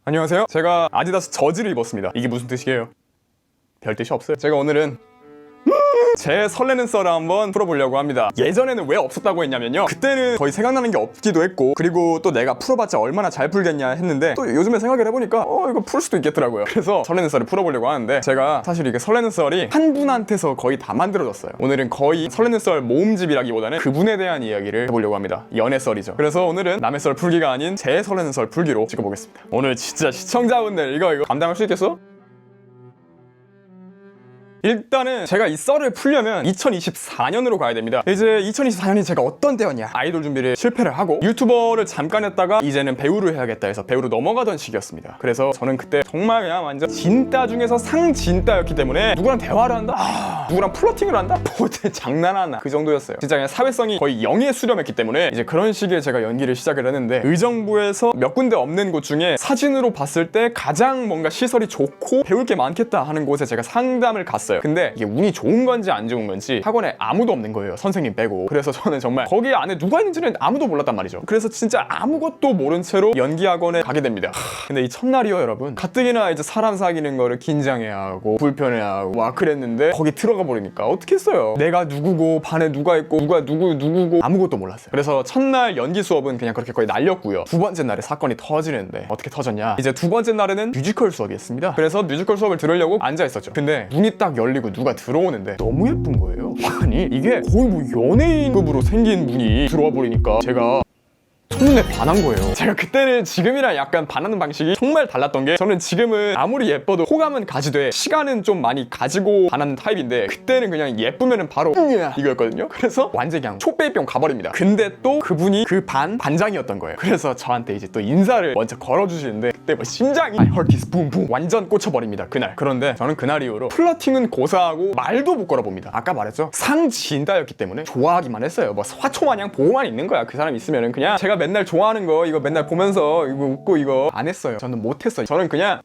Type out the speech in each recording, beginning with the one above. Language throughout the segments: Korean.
안녕하세요. 제가 아디다스 저지를 입었습니다. 이게 무슨 뜻이에요? 별 뜻이 없어요. 제가 오늘은 제 설레는 썰을 한번 풀어보려고 합니다. 예전에는 왜 없었다고 했냐면요, 그때는 거의 생각나는 게 없기도 했고, 그리고 또 내가 풀어봤자 얼마나 잘 풀겠냐 했는데, 또 요즘에 생각을 해보니까 이거 풀 수도 있겠더라고요. 그래서 설레는 썰을 풀어보려고 하는데, 제가 사실 이게 설레는 썰이 한 분한테서 거의 다 만들어졌어요. 오늘은 거의 설레는 썰 모음집이라기보다는 그분에 대한 이야기를 해보려고 합니다. 연애 썰이죠. 그래서 오늘은 남의 썰 풀기가 아닌 제 설레는 썰 풀기로 찍어보겠습니다. 오늘 진짜 시청자분들 이거 감당할 수 있겠어? 일단은 제가 이 썰을 풀려면 2024년으로 가야 됩니다. 이제 2024년이 제가 어떤 때였냐, 아이돌 준비를 실패를 하고 유튜버를 잠깐 했다가 이제는 배우를 해야겠다 해서 배우로 넘어가던 시기였습니다. 그래서 저는 그때 정말 그냥 완전 진따 중에서 상진따였기 때문에 누구랑 대화를 한다? 누구랑 플러팅을 한다? 뭐지, 장난하나? 그 정도였어요. 진짜 그냥 사회성이 거의 0에 수렴했기 때문에 이제 그런 시기에 제가 연기를 시작을 했는데, 의정부에서 몇 군데 없는 곳 중에 사진으로 봤을 때 가장 뭔가 시설이 좋고 배울 게 많겠다 하는 곳에 제가 상담을 갔어요. 근데 이게 운이 좋은 건지 안 좋은 건지 학원에 아무도 없는 거예요, 선생님 빼고. 그래서 저는 정말 거기 안에 누가 있는지는 아무도 몰랐단 말이죠. 그래서 진짜 아무것도 모른 채로 연기 학원에 가게 됩니다. 근데 이 첫날이요, 여러분, 가뜩이나 이제 사람 사귀는 거를 긴장해하고 불편해하고 막 그랬는데, 거기 들어가 버리니까 어떻게 했어요? 내가 누구고 반에 누가 있고 누가 누구고 아무것도 몰랐어요. 그래서 첫날 연기 수업은 그냥 그렇게 거의 날렸고요. 두 번째 날에 사건이 터지는데, 어떻게 터졌냐, 이제 두 번째 날에는 뮤지컬 수업이었습니다. 그래서 뮤지컬 수업을 들으려고 앉아 있었죠. 근데 문이 딱 열리고 누가 들어오는데 너무 예쁜 거예요. 아니 이게 거의 뭐 연예인급으로 생긴 분이 들어와 버리니까 제가 첫눈에 반한 거예요. 제가 그때는 지금이랑 약간 반하는 방식이 정말 달랐던 게, 저는 지금은 아무리 예뻐도 호감은 가지되 시간은 좀 많이 가지고 반하는 타입인데, 그때는 그냥 예쁘면은 바로 이거였거든요. 그래서 완전 그냥 촉배병 가버립니다. 근데 또 그분이 그 반장이었던 거예요. 그래서 저한테 이제 또 인사를 먼저 걸어주시는데, 그때 뭐 심장이 heart is boom boom 완전 꽂혀버립니다, 그날. 그런데 저는 그날 이후로 플러팅은 고사하고 말도 못 걸어봅니다. 아까 말했죠, 상진다였기 때문에 좋아하기만 했어요. 뭐 화초마냥 보고만 있는 거야. 그 사람 있으면은 그냥 제가 맨날 좋아하는 거 이거 맨날 보면서 이거 웃고 이거 안 했어요. 저는 못했어요. 저는 그냥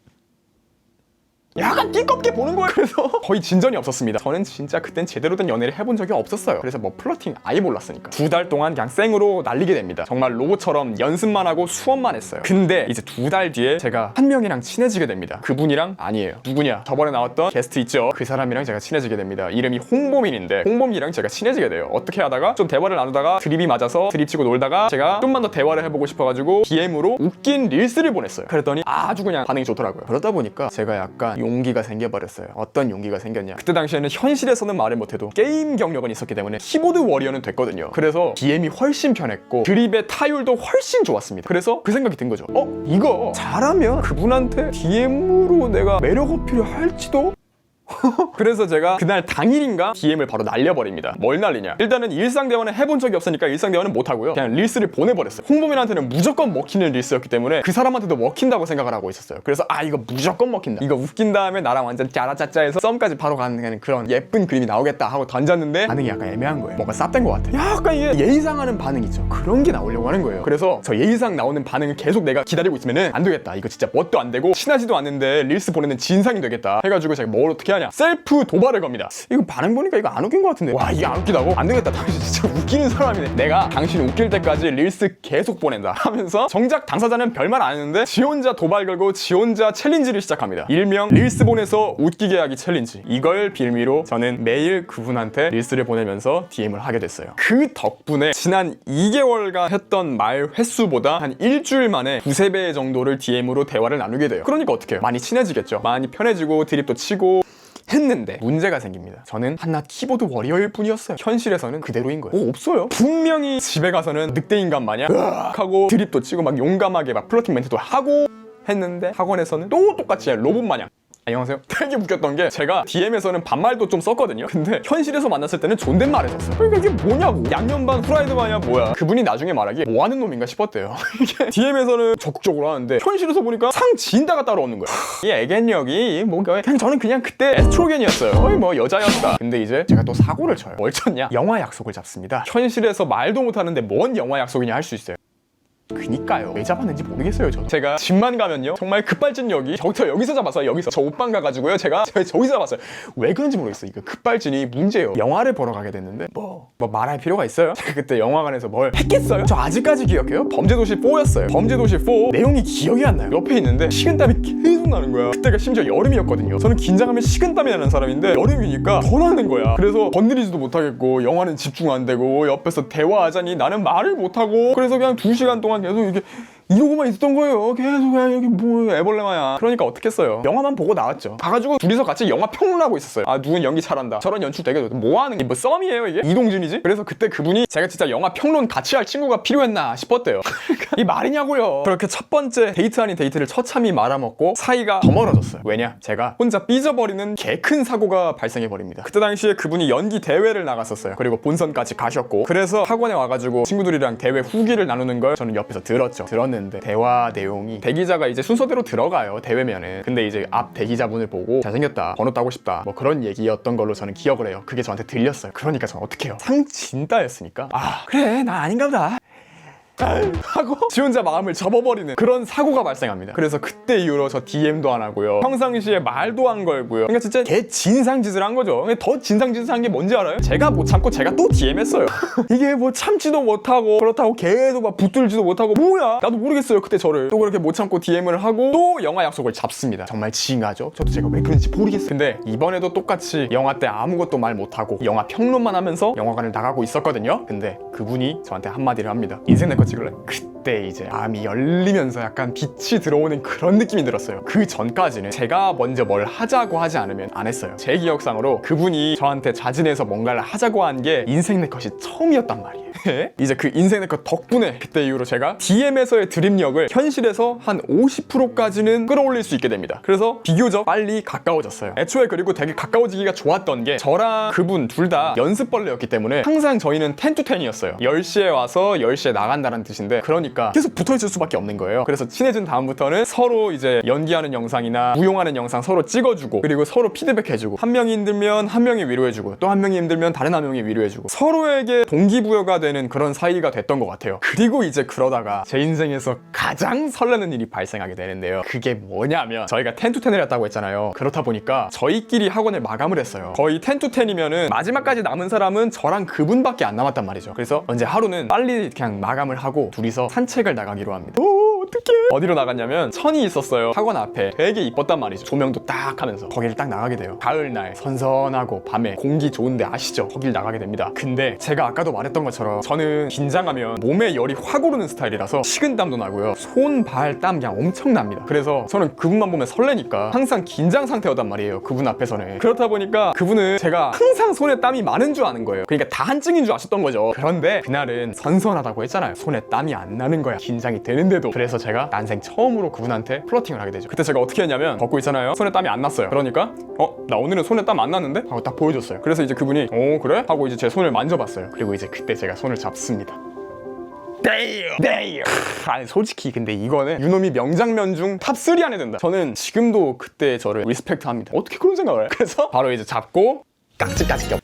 약간 띠껍게 보는 거예요. 그래서 거의 진전이 없었습니다. 저는 진짜 그땐 제대로 된 연애를 해본 적이 없었어요. 그래서 뭐 플러팅 아예 몰랐으니까 2달 동안 그냥 생으로 날리게 됩니다. 정말 로봇처럼 연습만 하고 수업만 했어요. 근데 이제 2달 뒤에 제가 한 명이랑 친해지게 됩니다. 그분이랑 아니에요. 누구냐, 저번에 나왔던 게스트 있죠, 그 사람이랑 제가 친해지게 됩니다. 이름이 홍보민인데, 홍보민이랑 제가 친해지게 돼요. 어떻게 하다가 좀 대화를 나누다가 드립이 맞아서 드립 치고 놀다가 제가 좀만 더 대화를 해보고 싶어가지고 DM으로 웃긴 릴스를 보냈어요. 그랬더니 아주 그냥 반응이 좋더라고요. 그러다 보니까 제가 약간 용기가 생겨버렸어요. 어떤 용기가 생겼냐, 그때 당시에는 현실에서는 말을 못해도 게임 경력은 있었기 때문에 키보드 워리어는 됐거든요. 그래서 DM이 훨씬 편했고 드립의 타율도 훨씬 좋았습니다. 그래서 그 생각이 든 거죠. 이거 잘하면 그분한테 DM으로 내가 매력 어필을 할지도? 그래서 제가 그날 당일인가 DM을 바로 날려버립니다. 뭘 날리냐, 일단은 일상대화는 해본 적이 없으니까 일상대화는 못하고요, 그냥 릴스를 보내버렸어요. 홍보민한테는 무조건 먹히는 릴스였기 때문에 그 사람한테도 먹힌다고 생각을 하고 있었어요. 그래서 이거 무조건 먹힌다, 이거 웃긴 다음에 나랑 완전 짜라짜짜해서 썸까지 바로 가는 그런 예쁜 그림이 나오겠다 하고 던졌는데, 반응이 약간 애매한 거예요. 뭔가 쌉된 것 같아. 약간 이게 예의상하는 반응 있죠, 그런 게 나오려고 하는 거예요. 그래서 저 예의상 나오는 반응을 계속 내가 기다리고 있으면은 안 되겠다, 이거 진짜 뭣도 안 되고 친하지도 않는데 릴스 보내는 진상이 되겠다 해가지고 제가 뭘 어떻게 하냐, 셀프 도발을 겁니다. 이거 반응 보니까 이거 안 웃긴 것 같은데, 와 이게 안 웃기다고? 안 되겠다, 당신 진짜 웃기는 사람이네, 내가 당신 웃길 때까지 릴스 계속 보낸다 하면서, 정작 당사자는 별말 안 했는데 지 혼자 도발 걸고 지 혼자 챌린지를 시작합니다. 일명 릴스 보내서 웃기게 하기 챌린지. 이걸 빌미로 저는 매일 그분한테 릴스를 보내면서 DM을 하게 됐어요. 그 덕분에 지난 2개월간 했던 말 횟수보다 한 일주일 만에 2~3배 정도를 DM으로 대화를 나누게 돼요. 그러니까 어떡해요, 많이 친해지겠죠. 많이 편해지고 드립도 치고 했는데 문제가 생깁니다. 저는 한낱 키보드 워리어일 뿐이었어요. 현실에서는 그대로인 거예요. 없어요. 분명히 집에 가서는 늑대인간 마냥 으악 하고 드립도 치고 막 용감하게 막 플러팅 멘트도 하고 했는데, 학원에서는 또 똑같이 로봇 마냥. 안녕하세요. 되게 웃겼던 게, 제가 DM에서는 반말도 좀 썼거든요. 근데 현실에서 만났을 때는 존댓말을 썼어요. 그러니까 이게 뭐냐고, 양념 반 후라이드 반이야 뭐야. 그분이 나중에 말하기에 뭐하는 놈인가 싶었대요. 이게 DM에서는 적극적으로 하는데 현실에서 보니까 상진다가 따로 오는 거야. 이 애견력이 뭔가, 그냥 저는 그냥 그때 에스트로겐이었어요. 뭐 여자였다. 근데 이제 제가 또 사고를 쳐요. 뭘 쳤냐, 영화 약속을 잡습니다. 현실에서 말도 못하는데 뭔 영화 약속이냐 할 수 있어요. 그니까요. 왜 잡았는지 모르겠어요. 제가 집만 가면요 정말 급발진역이 여기서 잡았어요. 여기서 저 옷방 가가지고요 제가 저기서 잡았어요. 왜 그런지 모르겠어요. 이거 급발진이 문제예요. 영화를 보러 가게 됐는데 뭐 말할 필요가 있어요? 제가 그때 영화관에서 뭘 했겠어요? 저 아직까지 기억해요. 범죄도시 4였어요. 범죄도시 4 내용이 기억이 안 나요. 옆에 있는데 식은땀이 계속 나는 거야. 그때가 심지어 여름이었거든요. 저는 긴장하면 식은땀이 나는 사람인데 여름이니까 더 나는 거야. 그래서 건드리지도 못하겠고 영화는 집중 안 되고 옆에서 대화하자니 나는 말을 못하고 그래서 그냥 2시간 동안 계속 이렇게 이러고만 있었던 거예요. 계속 그냥 여기 뭐 애벌레마야. 그러니까 어떻겠어요. 영화만 보고 나왔죠. 가가지고 둘이서 같이 영화 평론하고 있었어요. 아 누군 연기 잘한다. 저런 연출 되게 좋다. 뭐하는 게 뭐 썸이에요 이게? 이동진이지? 그래서 그때 그분이 제가 진짜 영화 평론 같이 할 친구가 필요했나 싶었대요. 이 말이냐고요. 그렇게 첫 번째 데이트 아닌 데이트를 처참히 말아먹고 사이가 더 멀어졌어요. 왜냐? 제가 혼자 삐져버리는 개 큰 사고가 발생해버립니다. 그때 당시에 그분이 연기 대회를 나갔었어요. 그리고 본선까지 가셨고 그래서 학원에 와가지고 친구들이랑 대회 후기를 나누는 걸 저는 옆에서 들었는데 대화 내용이 대기자가 이제 순서대로 들어가요. 대회면은. 근데 이제 앞 대기자분을 보고 잘생겼다, 번호 따고 싶다 뭐 그런 얘기였던 걸로 저는 기억을 해요. 그게 저한테 들렸어요. 그러니까 저는 어떻게 해요? 상진따였으니까 아 그래 나 아닌가 보다 하고 지 혼자 마음을 접어버리는 그런 사고가 발생합니다. 그래서 그때 이후로 저 DM도 안 하고요. 평상시에 말도 안 걸고요. 그러니까 진짜 개 진상짓을 한 거죠. 더 진상짓을 한 게 뭔지 알아요? 제가 못 참고 제가 또 DM했어요. 이게 뭐 참지도 못하고 그렇다고 계속 막 붙들지도 못하고 뭐야? 나도 모르겠어요. 그때 저를 또 그렇게 못 참고 DM을 하고 또 영화 약속을 잡습니다. 정말 징하죠? 저도 제가 왜 그런지 모르겠어요. 근데 이번에도 똑같이 영화 때 아무것도 말 못하고 영화 평론만 하면서 영화관을 나가고 있었거든요. 근데 그분이 저한테 한마디를 합니다. 인생 내 거 찍을래? 그때 이제 마음이 열리면서 약간 빛이 들어오는 그런 느낌이 들었어요. 그 전까지는 제가 먼저 뭘 하자고 하지 않으면 안 했어요. 제 기억상으로 그분이 저한테 자진해서 뭔가를 하자고 한 게 인생 내 것이 처음이었단 말이에요. 이제 그 인생 내 것 덕분에 그때 이후로 제가 DM에서의 드립력을 현실에서 한 50%까지는 끌어올릴 수 있게 됩니다. 그래서 비교적 빨리 가까워졌어요. 애초에 그리고 되게 가까워지기가 좋았던 게 저랑 그분 둘 다 연습벌레였기 때문에 항상 저희는 10to10이었어요. 10시에 와서 10시에 나간다는 뜻인데 그러니까 계속 붙어있을 수밖에 없는 거예요. 그래서 친해진 다음부터는 서로 이제 연기하는 영상이나 무용하는 영상 서로 찍어주고 그리고 서로 피드백해주고 한 명이 힘들면 한 명이 위로해주고 또 한 명이 힘들면 다른 한 명이 위로해주고 서로에게 동기부여가 되는 그런 사이가 됐던 것 같아요. 그리고 이제 그러다가 제 인생에서 가장 설레는 일이 발생하게 되는데요. 그게 뭐냐면 저희가 10to10을 했다고 했잖아요. 그렇다 보니까 저희끼리 학원을 마감을 했어요. 거의 10to10이면은 마지막까지 남은 사람은 저랑 그분밖에 안 남았단 말이죠. 그래서 언제 하루는 빨리 그냥 마감을 하고 둘이서 산책을 나가기로 합니다. 어떡해. 어디로 나갔냐면 천이 있었어요. 학원 앞에 되게 이뻤단 말이죠. 조명도 딱 하면서 거기를 딱 나가게 돼요. 가을날 선선하고 밤에 공기 좋은데 아시죠? 거길 나가게 됩니다. 근데 제가 아까도 말했던 것처럼 저는 긴장하면 몸에 열이 확 오르는 스타일이라서 식은땀도 나고요. 손, 발, 땀 그냥 엄청납니다. 그래서 저는 그분만 보면 설레니까 항상 긴장 상태였단 말이에요. 그분 앞에서는. 그렇다 보니까 그분은 제가 항상 손에 땀이 많은 줄 아는 거예요. 그러니까 다한증인 줄 아셨던 거죠. 그런데 그날은 선선하다고 했잖아요. 손에 땀이 안 나는 거야. 긴장이 되는데도. 그래서 제가 난생 처음으로 그분한테 플러팅을 하게 되죠. 그때 제가 어떻게 했냐면 걷고 있잖아요. 손에 땀이 안 났어요. 그러니까 나 오늘은 손에 땀 안 났는데? 하고 딱 보여줬어요. 그래서 이제 그분이 그래? 하고 이제 제 손을 만져봤어요. 그리고 이제 그때 제가 손을 잡습니다. 아니 솔직히 근데 이거는 유노미 명장면 중 탑3 안에 든다. 저는 지금도 그때 저를 리스펙트 합니다. 어떻게 그런 생각을 해? 그래서 바로 이제 잡고 깍지까지 껴.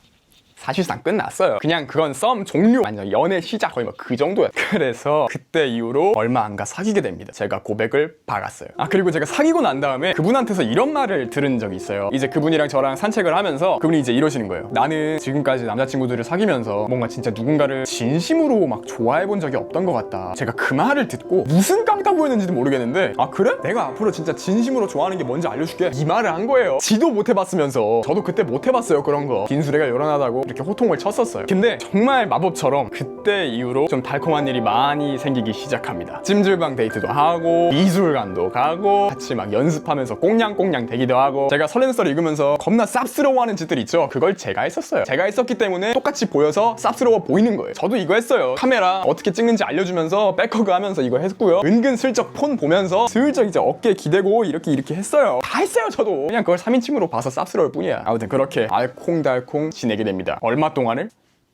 사실상 끝났어요. 그냥 그건 썸 종료 아니요 연애 시작 거의 뭐 그 정도였어요. 그래서 그때 이후로 얼마 안 가 사귀게 됩니다. 제가 고백을 박았어요. 그리고 제가 사귀고 난 다음에 그분한테서 이런 말을 들은 적이 있어요. 이제 그분이랑 저랑 산책을 하면서 그분이 이제 이러시는 거예요. 나는 지금까지 남자친구들을 사귀면서 뭔가 진짜 누군가를 진심으로 막 좋아해본 적이 없던 것 같다. 제가 그 말을 듣고 무슨 깡따 보였는지도 모르겠는데 그래? 내가 앞으로 진짜 진심으로 좋아하는 게 뭔지 알려줄게. 이 말을 한 거예요. 지도 못 해봤으면서. 저도 그때 못 해봤어요. 그런 거. 빈수레가 요란하다고 이렇게 호통을 쳤었어요. 근데 정말 마법처럼 그때 이후로 좀 달콤한 일이 많이 생기기 시작합니다. 찜질방 데이트도 하고 미술관도 가고 같이 막 연습하면서 꽁냥꽁냥 대기도 하고 제가 설렌썰 읽으면서 겁나 쌉스러워하는 짓들 있죠. 그걸 제가 했었어요. 제가 했었기 때문에 똑같이 보여서 쌉스러워 보이는 거예요. 저도 이거 했어요. 카메라 어떻게 찍는지 알려주면서 백허그 하면서 이거 했고요. 은근슬쩍 폰 보면서 슬쩍 이제 어깨 기대고 이렇게 했어요. 다 했어요. 저도 그냥 그걸 3인칭으로 봐서 쌉스러울 뿐이야. 아무튼 그렇게 알콩달콩 지내게 됩니다. 얼마 동안을?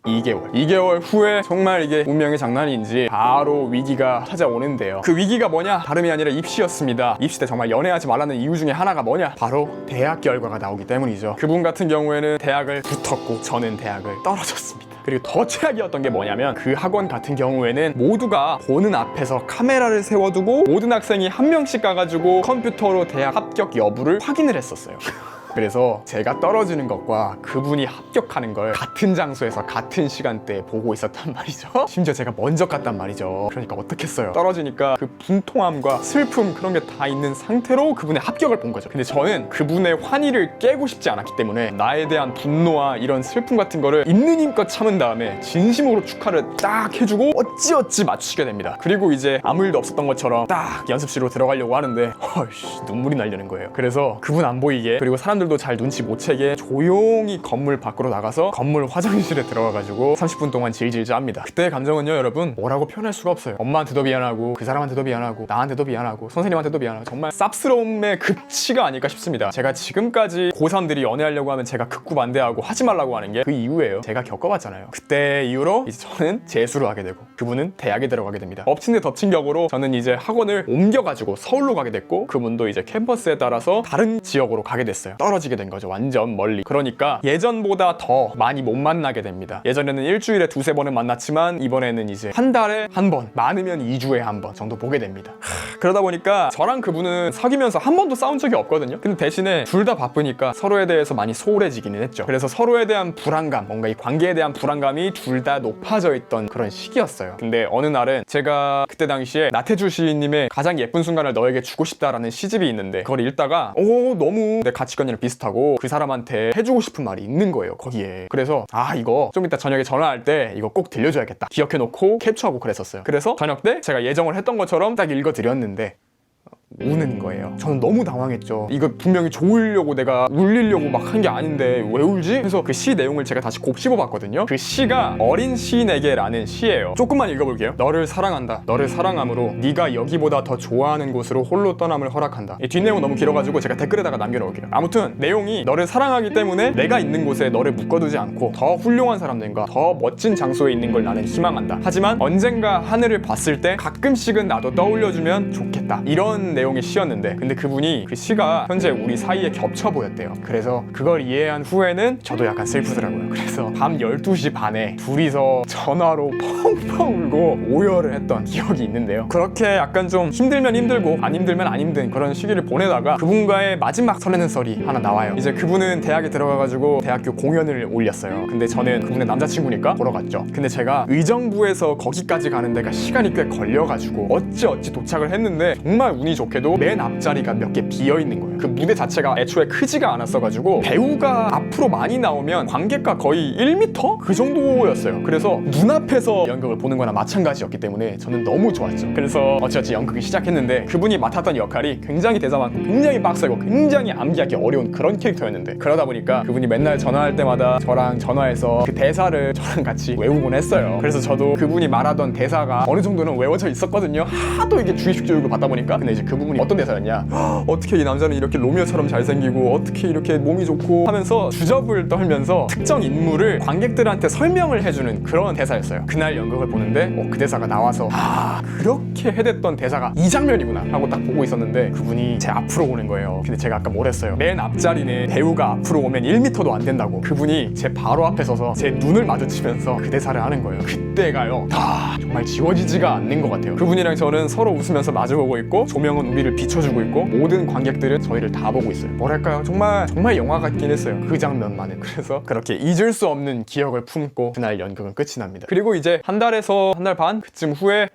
2개월 후에 정말 이게 운명의 장난인지 바로 위기가 찾아오는데요. 그 위기가 뭐냐? 다름이 아니라 입시였습니다. 입시 때 정말 연애하지 말라는 이유 중에 하나가 뭐냐? 바로 대학 결과가 나오기 때문이죠. 그분 같은 경우에는 대학을 붙었고 저는 대학을 떨어졌습니다. 그리고 더 최악이었던 게 뭐냐면 그 학원 같은 경우에는 모두가 보는 앞에서 카메라를 세워두고 모든 학생이 한 명씩 가가지고 컴퓨터로 대학 합격 여부를 확인을 했었어요. 그래서 제가 떨어지는 것과 그분이 합격하는 걸 같은 장소에서 같은 시간대에 보고 있었단 말이죠. 심지어 제가 먼저 갔단 말이죠. 그러니까 어떻겠어요. 떨어지니까 그 분통함과 슬픔 그런 게 다 있는 상태로 그분의 합격을 본 거죠. 근데 저는 그분의 환희를 깨고 싶지 않았기 때문에 나에 대한 분노와 이런 슬픔 같은 거를 있는 힘껏 참은 다음에 진심으로 축하를 딱 해주고 어찌어찌 맞추게 됩니다. 그리고 이제 아무 일도 없었던 것처럼 딱 연습실로 들어가려고 하는데 눈물이 나려는 거예요. 그래서 그분 안 보이게, 그리고 사람들도 잘 눈치 못 채게 조용히 건물 밖으로 나가서 건물 화장실에 들어가가지고 30분 동안 질질 짭니다. 그때의 감정은요, 여러분, 뭐라고 표현할 수가 없어요. 엄마한테도 미안하고 그 사람한테도 미안하고 나한테도 미안하고 선생님한테도 미안하고 정말 쌉스러움의 급치가 아닐까 싶습니다. 제가 지금까지 고3들이 연애하려고 하면 제가 극구 반대하고 하지 말라고 하는 게 그 이유예요. 제가 겪어봤잖아요. 그때 이후로 이제 저는 재수를 하게 되고 그분은 대학에 들어가게 됩니다. 엎친 데 덮친 격으로 저는 이제 학원을 옮겨가지고 서울로 가게 됐고 그분도 이제 캠퍼스에 따라서 다른 지역으로 가게 됐어요. 떨어지게 된 거죠. 완전 멀리. 그러니까 예전보다 더 많이 못 만나게 됩니다. 예전에는 일주일에 2-3번은 만났지만 이번에는 이제 한 달에 한 번, 많으면 2주에 한 번 정도 보게 됩니다. 그러다 보니까 저랑 그분은 사귀면서 한 번도 싸운 적이 없거든요. 근데 대신에 둘 다 바쁘니까 서로에 대해서 많이 소홀해지기는 했죠. 그래서 서로에 대한 불안감, 뭔가 이 관계에 대한 불안감이 둘 다 높아져 있던 그런 시기였어요. 근데 어느 날은 제가 그때 당시에 나태주 시인님의 가장 예쁜 순간을 너에게 주고 싶다라는 시집이 있는데 그걸 읽다가 너무 내 가치관이랑 비슷하고 그 사람한테 해주고 싶은 말이 있는 거예요, 거기에. 그래서 이거 좀 이따 저녁에 전화할 때 이거 꼭 들려줘야겠다 기억해놓고 캡처하고 그랬었어요. 그래서 저녁 때 제가 예정을 했던 것처럼 딱 읽어드렸는데 우는 거예요. 저는 너무 당황했죠. 이거 분명히 좋으려고 내가 울리려고 막 한 게 아닌데 왜 울지? 그래서 그 시 내용을 제가 다시 곱씹어 봤거든요. 그 시가 어린 시인에게 라는 시예요. 조금만 읽어볼게요. 너를 사랑한다. 너를 사랑함으로 네가 여기보다 더 좋아하는 곳으로 홀로 떠남을 허락한다. 이 뒷내용 너무 길어가지고 제가 댓글에다가 남겨놓을게요. 아무튼 내용이 너를 사랑하기 때문에 내가 있는 곳에 너를 묶어두지 않고 더 훌륭한 사람들과 더 멋진 장소에 있는 걸 나는 희망한다. 하지만 언젠가 하늘을 봤을 때 가끔씩은 나도 떠올려주면 좋겠다. 이런 내용의 시였는데 근데 그분이 그 시가 현재 우리 사이에 겹쳐 보였대요. 그래서 그걸 이해한 후에는 저도 약간 슬프더라고요. 그래서 밤 12시 반에 둘이서 전화로 펑펑 울고 오열을 했던 기억이 있는데요. 그렇게 약간 좀 힘들면 힘들고 안 힘들면 안 힘든 그런 시기를 보내다가 그분과의 마지막 설레는 썰이 하나 나와요. 이제 그분은 대학에 들어가가지고 대학교 공연을 올렸어요. 근데 저는 그분의 남자친구니까 보러 갔죠. 근데 제가 의정부에서 거기까지 가는 데가 시간이 꽤 걸려가지고 어찌어찌 도착을 했는데 정말 운이 좋게도 맨 앞자리가 몇 개 비어있는 거예요. 그 무대 자체가 애초에 크지가 않았어가지고 배우가 앞으로 많이 나오면 관객과 거의 1m? 그 정도였어요. 그래서 눈앞에서 연극을 보는 거나 마찬가지였기 때문에 저는 너무 좋았죠. 그래서 어찌어찌 연극을 시작했는데 그분이 맡았던 역할이 굉장히 대사 많고 굉장히 빡세고 굉장히 암기하기 어려운 그런 캐릭터였는데 그러다 보니까 그분이 맨날 전화할 때마다 저랑 전화해서 그 대사를 저랑 같이 외우곤 했어요. 그래서 저도 그분이 말하던 대사가 어느 정도는 외워져 있었거든요. 하도 이게 주입식 교육을 받다 보니까. 근데 이제 그 부분이 어떤 대사였냐, 어떻게 이 남자는 이렇게 로미오처럼 잘생기고 어떻게 이렇게 몸이 좋고 하면서 주접을 떨면서 특정 인물을 관객들한테 설명을 해주는 그런 대사였어요. 그날 연극을 보는데 그 대사가 나와서 그렇게 해댔던 대사가 이 장면이구나 하고 딱 보고 있었는데 그분이 제 앞으로 오는 거예요. 근데 제가 아까 뭐랬어요? 맨 앞자리는 배우가 앞으로 오면 1m도 안 된다고. 그분이 제 바로 앞에 서서 제 눈을 마주치면서 그 대사를 하는 거예요. 그때가요, 정말 지워지지가 않는 것 같아요. 그분이랑 저는 서로 웃으면서 마주보고 있고 조명은 우리를 비춰주고 있고 모든 관객들은 저희를 다 보고 있어요. 뭐랄까요, 정말 영화 같긴 했어요. 그 장면만은. 그래서 그렇게 잊을 수 없는 기억을 품고 그날 연극은 끝이 납니다. 그리고 이제 한 달에서 한 달 반 그쯤 후에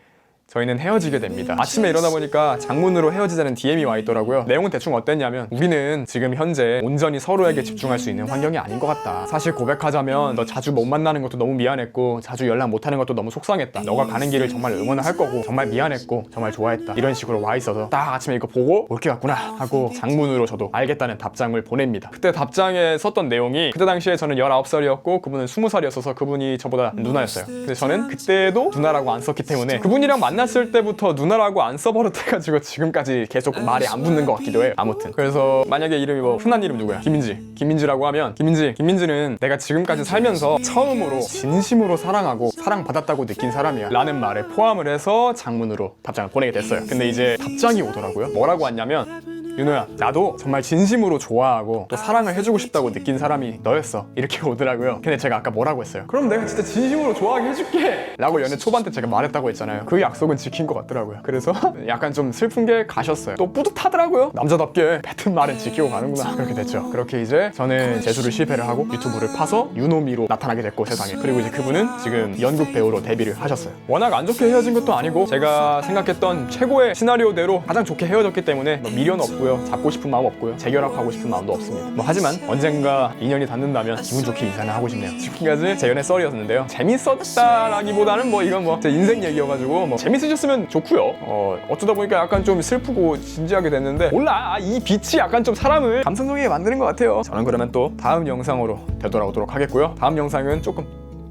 저희는 헤어지게 됩니다. 아침에 일어나 보니까 장문으로 헤어지자는 DM이 와 있더라고요. 내용은 대충 어땠냐면 우리는 지금 현재 온전히 서로에게 집중할 수 있는 환경이 아닌 것 같다. 사실 고백하자면 너 자주 못 만나는 것도 너무 미안했고 자주 연락 못하는 것도 너무 속상했다. 너가 가는 길을 정말 응원을 할 거고 정말 미안했고 정말 좋아했다. 이런 식으로 와 있어서 딱 아침에 이거 보고 올 게 같구나 하고 장문으로 저도 알겠다는 답장을 보냅니다. 그때 답장에 썼던 내용이 그때 당시에 저는 19살이었고 그분은 20살이었어서 그분이 저보다 누나였어요. 근데 저는 그때도 누나라고 안 썼기 때문에 그분이랑 만나 만났을 때부터 누나라고 안 써버릇해가지고 지금까지 계속 말이 안 붙는 것 같기도 해요. 아무튼 그래서 만약에 이름이 뭐 흔한 이름 누구야? 김민지라고 하면 김민지는 내가 지금까지 살면서 처음으로 진심으로 사랑하고 사랑받았다고 느낀 사람이야 라는 말을 포함을 해서 장문으로 답장을 보내게 됐어요. 근데 이제 답장이 오더라고요. 뭐라고 왔냐면, 윤호야, 나도 정말 진심으로 좋아하고 또 사랑을 해주고 싶다고 느낀 사람이 너였어, 이렇게 오더라고요. 근데 제가 아까 뭐라고 했어요? 그럼 내가 진짜 진심으로 좋아하게 해줄게 라고 연애 초반 때 제가 말했다고 했잖아요. 그 약속은 지킨 것 같더라고요. 그래서 약간 좀 슬픈 게 가셨어요. 또 뿌듯하더라고요. 남자답게 뱉은 말은 지키고 가는구나. 그렇게 됐죠. 그렇게 이제 저는 재수를 실패를 하고 유튜브를 파서 유노미로 나타나게 됐고, 세상에. 그리고 이제 그분은 지금 연극 배우로 데뷔를 하셨어요. 워낙 안 좋게 헤어진 것도 아니고 제가 생각했던 최고의 시나리오대로 가장 좋게 헤어졌기 때문에 뭐 미련 없고요, 잡고 싶은 마음 없고요, 재결합하고 싶은 마음도 없습니다. 뭐 하지만 언젠가 인연이 닿는다면 기분 좋게 인사는 하고 싶네요. 지금까지 제 연애 썰이었는데요. 재밌었다라기보다는 뭐 이건 뭐 제 인생 얘기여가지고 뭐 재밌으셨으면 좋고요. 어쩌다 보니까 약간 좀 슬프고 진지하게 됐는데, 몰라, 이 빛이 약간 좀 사람을 감성적이게 만드는 것 같아요. 저는 그러면 또 다음 영상으로 되돌아오도록 하겠고요. 다음 영상은 조금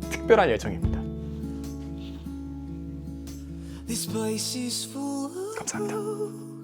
특별한 예정입니다. 감사합니다.